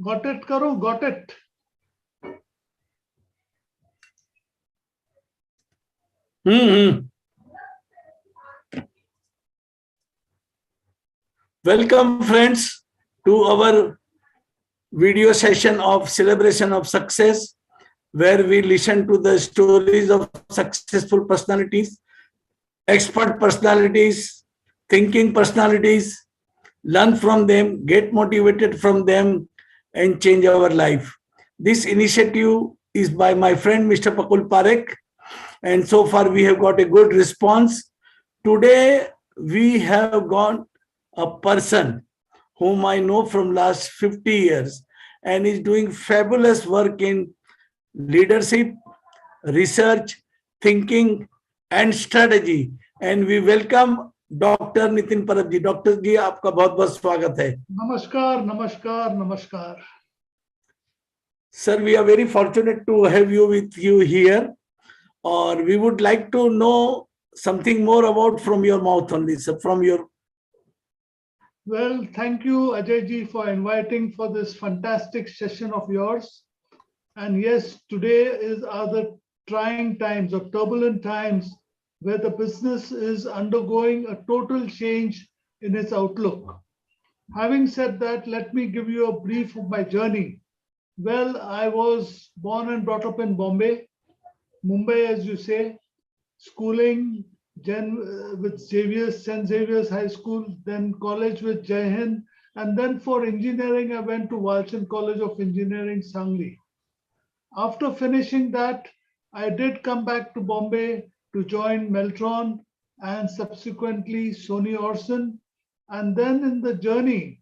Got it, Karu? Got it. Welcome, friends, to our video session of celebration of success, where we listen to the stories of successful personalities, expert personalities, thinking personalities, learn from them, get motivated from them, and change our life. This initiative is by my friend Mr. Pakul Parekh, and so far we have got a good response. Today we have got a person whom I know from last 50 years and is doing fabulous work in leadership, research, thinking, and strategy. And we welcome Dr. Nitin Parab ji. Dr. ji, आपका बहुत-बहुत स्वागत है. Namaskar, namaskar, namaskar. Sir, we are very fortunate to have you with you here. Or we would like to know something more about from your mouth only, sir, from your. Well, thank you, Ajay ji, for inviting for this fantastic session of yours. And yes, today are the trying times or turbulent times where the business is undergoing a total change in its outlook. Having said that, let me give you a brief of my journey. Well, I was born and brought up in Bombay, Mumbai, as you say, schooling with Xavier's, St. Xavier's High School, then college with Jain, and then for engineering, I went to Walchand College of Engineering, Sangli. After finishing that, I did come back to Bombay to join Meltron and subsequently Sony Orson. And then in the journey,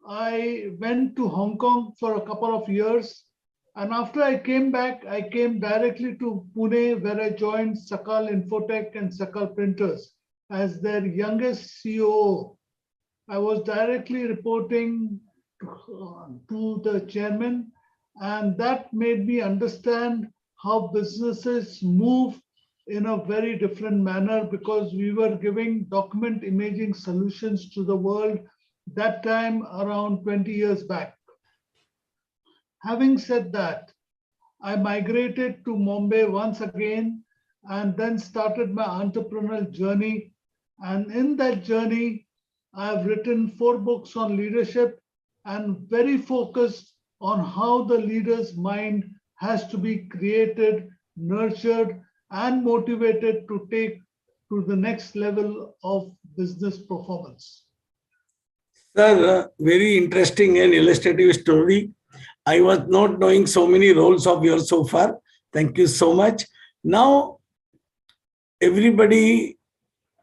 I went to Hong Kong for a couple of years. And after I came back, I came directly to Pune, where I joined Sakal Infotech and Sakal Printers as their youngest COO. I was directly reporting to the chairman, and that made me understand how businesses move in a very different manner, because we were giving document imaging solutions to the world that time around 20 years back. Having said that, I migrated to Mumbai once again and then started my entrepreneurial journey. And in that journey, I've written 4 books on leadership and very focused on how the leader's mind has to be created, nurtured, and motivated to take to the next level of business performance. Sir, very interesting and illustrative story. I was not knowing so many roles of yours so far. Thank you so much. Now, everybody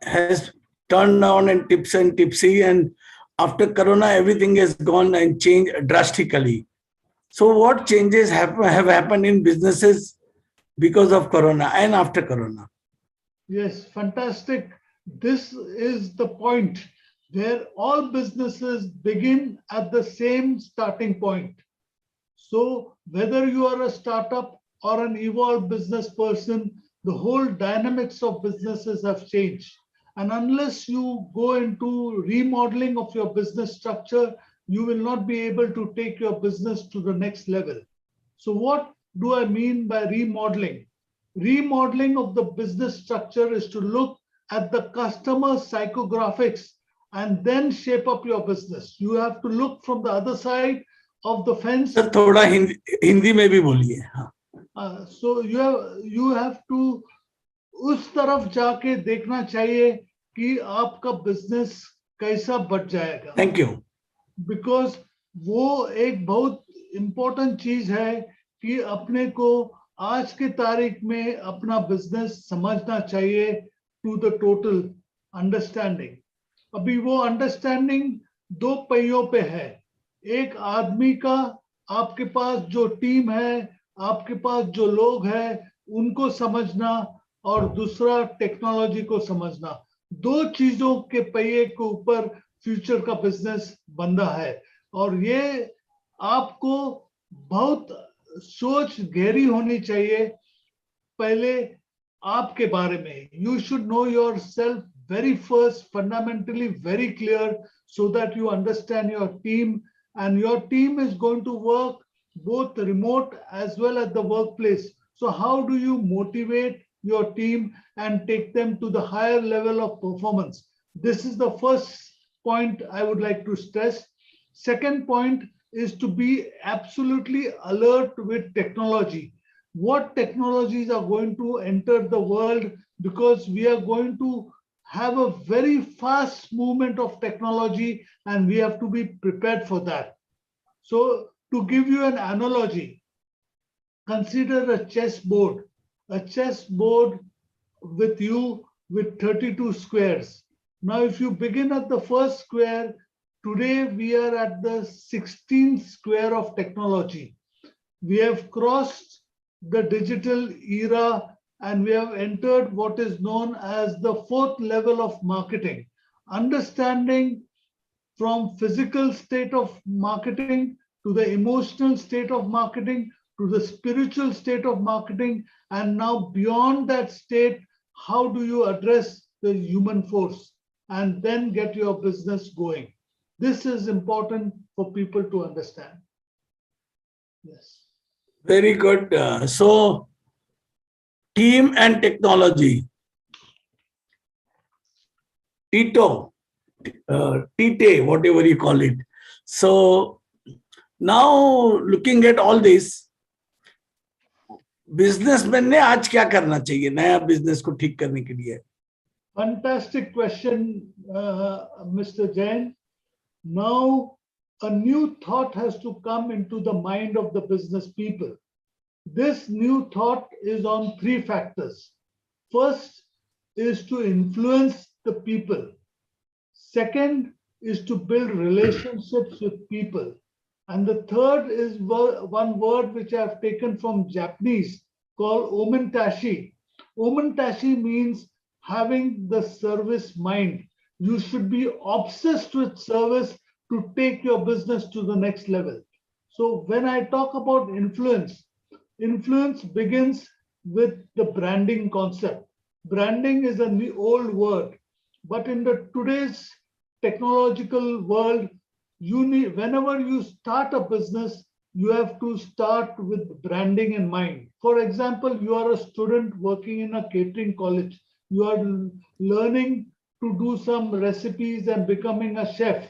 has turned on and tipsy, and after Corona, everything has gone and changed drastically. So what changes have happened in businesses because of Corona and after Corona? Yes, fantastic. This is the point where all businesses begin at the same starting point. So whether you are a startup or an evolved business person, the whole dynamics of businesses have changed. And unless you go into remodeling of your business structure, you will not be able to take your business to the next level. So what do I mean by remodeling? Remodeling of the business structure is to look at the customer psychographics and then shape up your business. You have to look from the other side of the fence. Sir, थोड़ा हिंदी में भी बोलिए. So you have to उस तरफ जाके देखना चाहिए कि आपका बिजनेस कैसा बढ़ जाएगा. Thank you. Because वो एक बहुत इम्पोर्टेंट चीज है कि अपने को आज के तारीख में अपना बिजनेस समझना चाहिए टू द टोटल अंडरस्टैंडिंग. अभी वो अंडरस्टैंडिंग 2 पहियों पे है. एक आदमी का, आपके पास जो टीम है, आपके पास जो लोग हैं, उनको समझना, और दूसरा टेक्नोलॉजी को समझना. 2 चीजों के पहिए के ऊपर फ्यूचर का बिजनेस बंधा है. और ये आपको बहुत सोच गहरी होनी चाहिए पहले आपके बारे में. You should know yourself very first, fundamentally very clear, so that you understand your team and your team is going to work both remote as well as the workplace. So how do you motivate your team and take them to the higher level of performance? This is the first point I would like to stress. Second point is to be absolutely alert with technology. What technologies are going to enter the world, because we are going to have a very fast movement of technology and we have to be prepared for that. So to give you an analogy, consider a chess board with you with 32 squares. Now, if you begin at the first square, today we are at the 16th square of technology. We have crossed the digital era and we have entered what is known as the fourth level of marketing. Understanding from physical state of marketing to the emotional state of marketing to the spiritual state of marketing, and now beyond that state, how do you address the human force and then get your business going? This is important for people to understand. Yes. Very good. So, team and technology. Tito, Tite, whatever you call it. So, now looking at all this, businessman ने आज क्या करना चाहिए नया business को ठीक करने के लिए? Fantastic question, Mr. Jain. Now, a new thought has to come into the mind of the business people. This new thought is on three factors. First is to influence the people. Second is to build relationships with people. And the third is one word which I have taken from Japanese called omontashi. Omontashi means having the service mind. You should be obsessed with service to take your business to the next level. So when I talk about influence, influence begins with the branding concept. Branding is an old word, but in the today's technological world, you need, whenever you start a business, you have to start with branding in mind. For example, you are a student working in a catering college. You are learning to do some recipes and becoming a chef.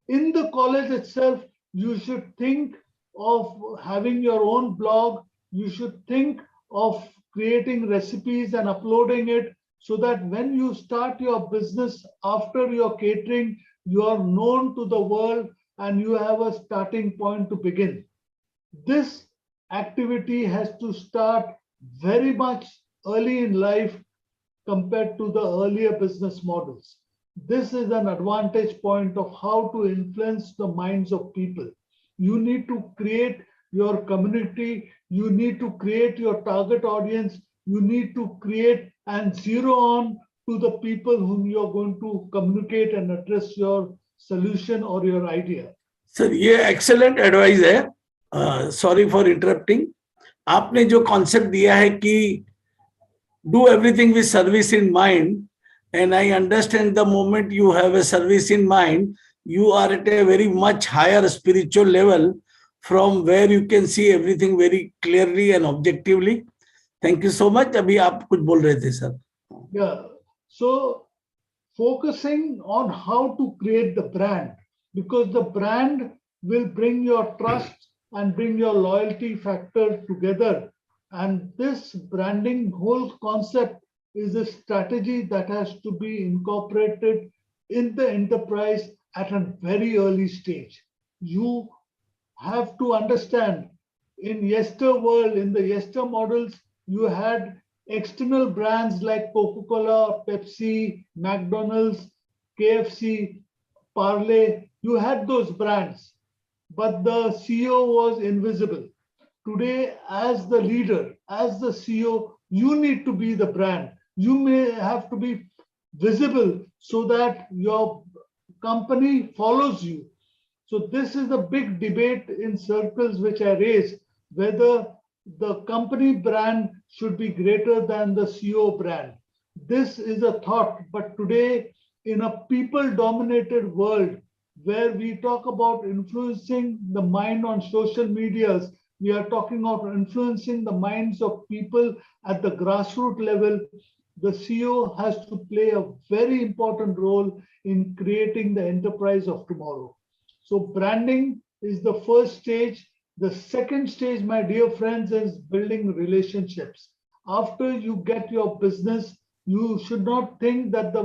In the college itself, you should think of having your own blog. You should think of creating recipes and uploading it so that when you start your business after your catering, you are known to the world and you have a starting point to begin. This activity has to start very much early in life compared to the earlier business models. This is an advantage point of how to influence the minds of people. You need to create your community, you need to create your target audience, you need to create and zero on to the people whom you're going to communicate and address your solution or your idea. Sir, ये excellent advice है. Sorry for interrupting. आपने जो concept दिया है कि do everything with service in mind, and I understand the moment you have a service in mind, you are at a very much higher spiritual level from where you can see everything very clearly and objectively. Thank you so much. अभी आप कुछ बोल रहे थे sir. Yeah. So focusing on how to create the brand, because the brand will bring your trust and bring your loyalty factor together. And this branding whole concept is a strategy that has to be incorporated in the enterprise at a very early stage. You have to understand in yester world, in the yester models, you had external brands like Coca-Cola, Pepsi, McDonald's, KFC, Parle. You had those brands, but the CEO was invisible. Today, as the leader, as the CEO, you need to be the brand. You may have to be visible so that your company follows you. So this is a big debate in circles which I raise, whether the company brand should be greater than the CEO brand. This is a thought, but today in a people-dominated world, where we talk about influencing the mind on social medias. We are talking about influencing the minds of people at the grassroots level. The CEO has to play a very important role in creating the enterprise of tomorrow. So branding is the first stage. The second stage, my dear friends, is building relationships. After you get your business, you should not think that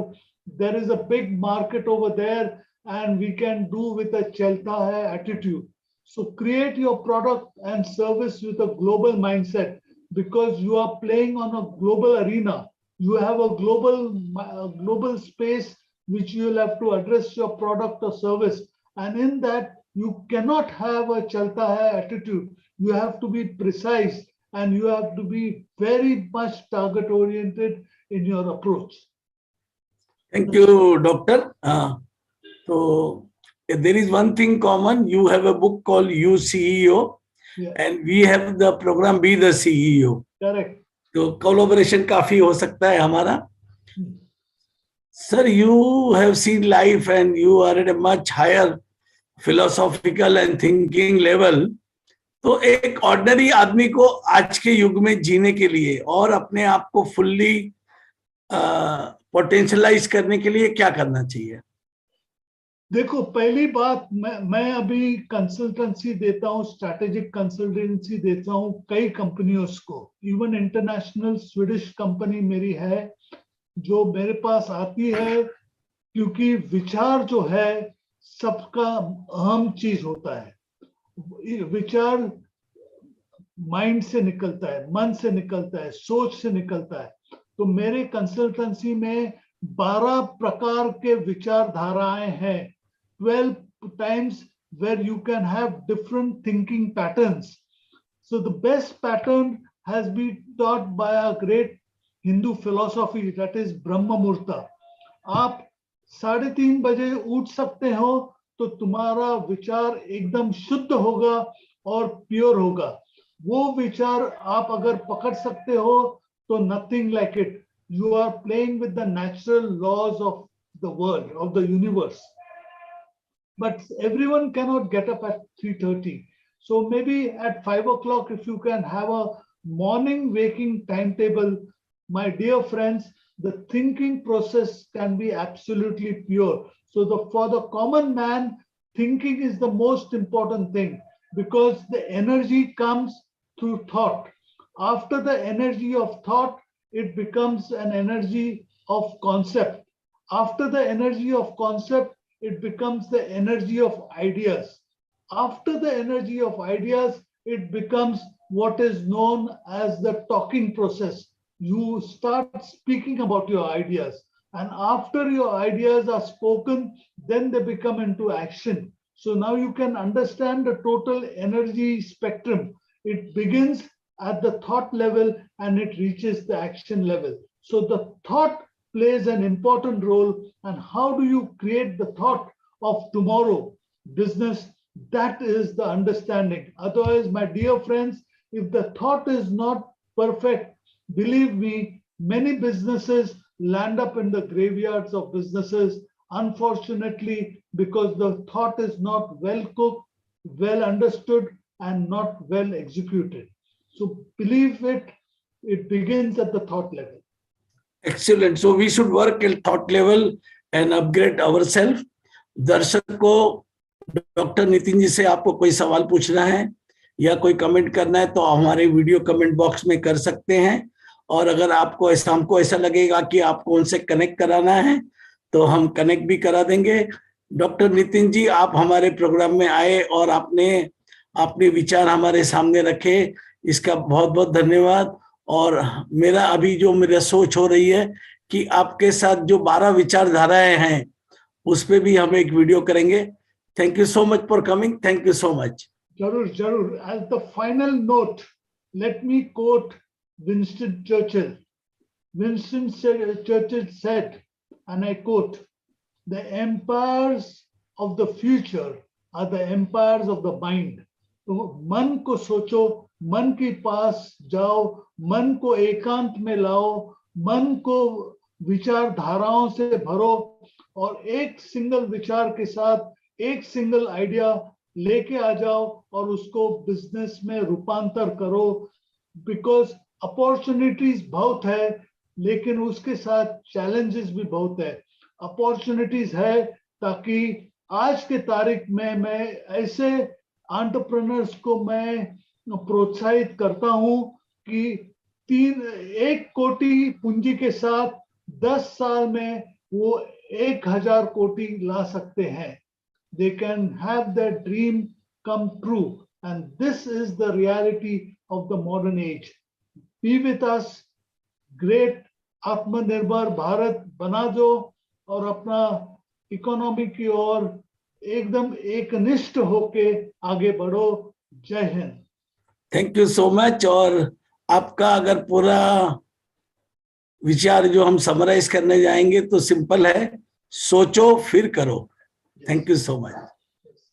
there is a big market over there and we can do with a chelta hai attitude. So create your product and service with a global mindset, because you are playing on a global arena. You have a global space which you will have to address your product or service. And in that, you cannot have a chalta hai attitude. You have to be precise and you have to be very much target oriented in your approach. Thank you, doctor. So there is one thing common. You have a book called You CEO, Yeah, and we have the program Be the CEO. correct. तो collaboration काफी हो सकता है हमारा. Sir, you have seen life and you are at a much higher philosophical and thinking level. तो एक ordinary आदमी को आज के युग में जीने के लिए और अपने आप को फुल्ली पोटेंशियलाइज करने के लिए क्या करना चाहिए? देखो, पहली बात, मैं अभी कंसल्टेंसी देता हूँ, स्ट्रैटेजिक कंसल्टेंसी देता हूँ कई कंपनियों को. इवन इंटरनेशनल स्वीडिश कंपनी मेरी है जो मेरे पास आती है, क्योंकि विचार जो है सबका अहम चीज होता है. विचार माइंड से निकलता है, मन से निकलता है, सोच से निकलता है. तो मेरे कंसल्टेंसी में 12 प्रकार के विचारधाराएं हैं. 12 times where you can have different thinking patterns. So the best pattern has been taught by a great Hindu philosophy, that is Brahma Murta. आप 3:30 बजे उठ सकते हो तो तुम्हारा विचार एकदम शुद्ध होगा और प्योर होगा. वो विचार आप अगर पकड़ सकते हो तो nothing like it. You are playing with the natural laws of the world, of the universe. But everyone cannot get up at 3:30. So maybe at 5 o'clock, if you can have a morning waking timetable, my dear friends, the thinking process can be absolutely pure. So for the common man, thinking is the most important thing, because the energy comes through thought. After the energy of thought, it becomes an energy of concept. After the energy of concept, it becomes the energy of ideas. After the energy of ideas, it becomes what is known as the talking process. You start speaking about your ideas, and after your ideas are spoken, then they become into action. So now you can understand the total energy spectrum. It begins at the thought level and it reaches the action level. So the thought plays an important role. And how do you create the thought of tomorrow business? That is the understanding. Otherwise, my dear friends, if the thought is not perfect, believe me, many businesses land up in the graveyards of businesses, unfortunately, because the thought is not well cooked, well understood, and not well executed. So believe it, it begins at the thought level. Excellent. So we should work at thought level and upgrade ourselves. दर्शक को doctor Nitin ji से आपको कोई सवाल पूछना है या कोई कमेंट करना है तो हमारे वीडियो कमेंट बॉक्स में कर सकते हैं. और अगर आपको हमको ऐसा लगेगा कि आपको उनसे कनेक्ट कराना है तो हम कनेक्ट भी करा देंगे. डॉक्टर नितिन जी, आप हमारे प्रोग्राम में आए और आपने अपने विचार हमारे सामने रखे, इसका बहुत बहुत धन्यवाद. और मेरा अभी जो मेरा सोच हो रही है कि आपके साथ जो 12 विचारधाराएं हैं उस पे भी हम एक वीडियो करेंगे. Thank you so much for coming. Thank you so much. जरूर जरूर. As the final note, let me quote Winston Churchill. Winston Churchill said, and I quote, "The empires of the future are the empires of the mind." तो मन को सोचो, मन के पास जाओ, मन को एकांत में लाओ, मन को विचारधाराओं से भरो और एक सिंगल विचार के साथ एक सिंगल आइडिया लेके आ जाओ और उसको बिजनेस में रूपांतर करो, बिकॉज अपॉर्चुनिटीज बहुत है लेकिन उसके साथ चैलेंजेस भी बहुत है। अपॉर्चुनिटीज है ताकि आज के तारीख में मैं ऐसे एंटरप्रेन्योर्स को मैं प्रोत्साहित करता हूं कि 1 कोटि पूंजी के साथ 10 साल में वो 1,000 कोटि ला सकते हैं। They can have their dream come true, and this is the reality of the modern age. Be with us, great आत्मनिर्भर भारत बना दो और अपना इकोनॉमी की ओर एकदम एकनिष्ठ होके आगे बढ़ो। जय Hind. Thank you so much. और आपका अगर पूरा विचार जो हम समराइज करने जाएंगे तो सिंपल है, सोचो फिर करो। Thank you so much.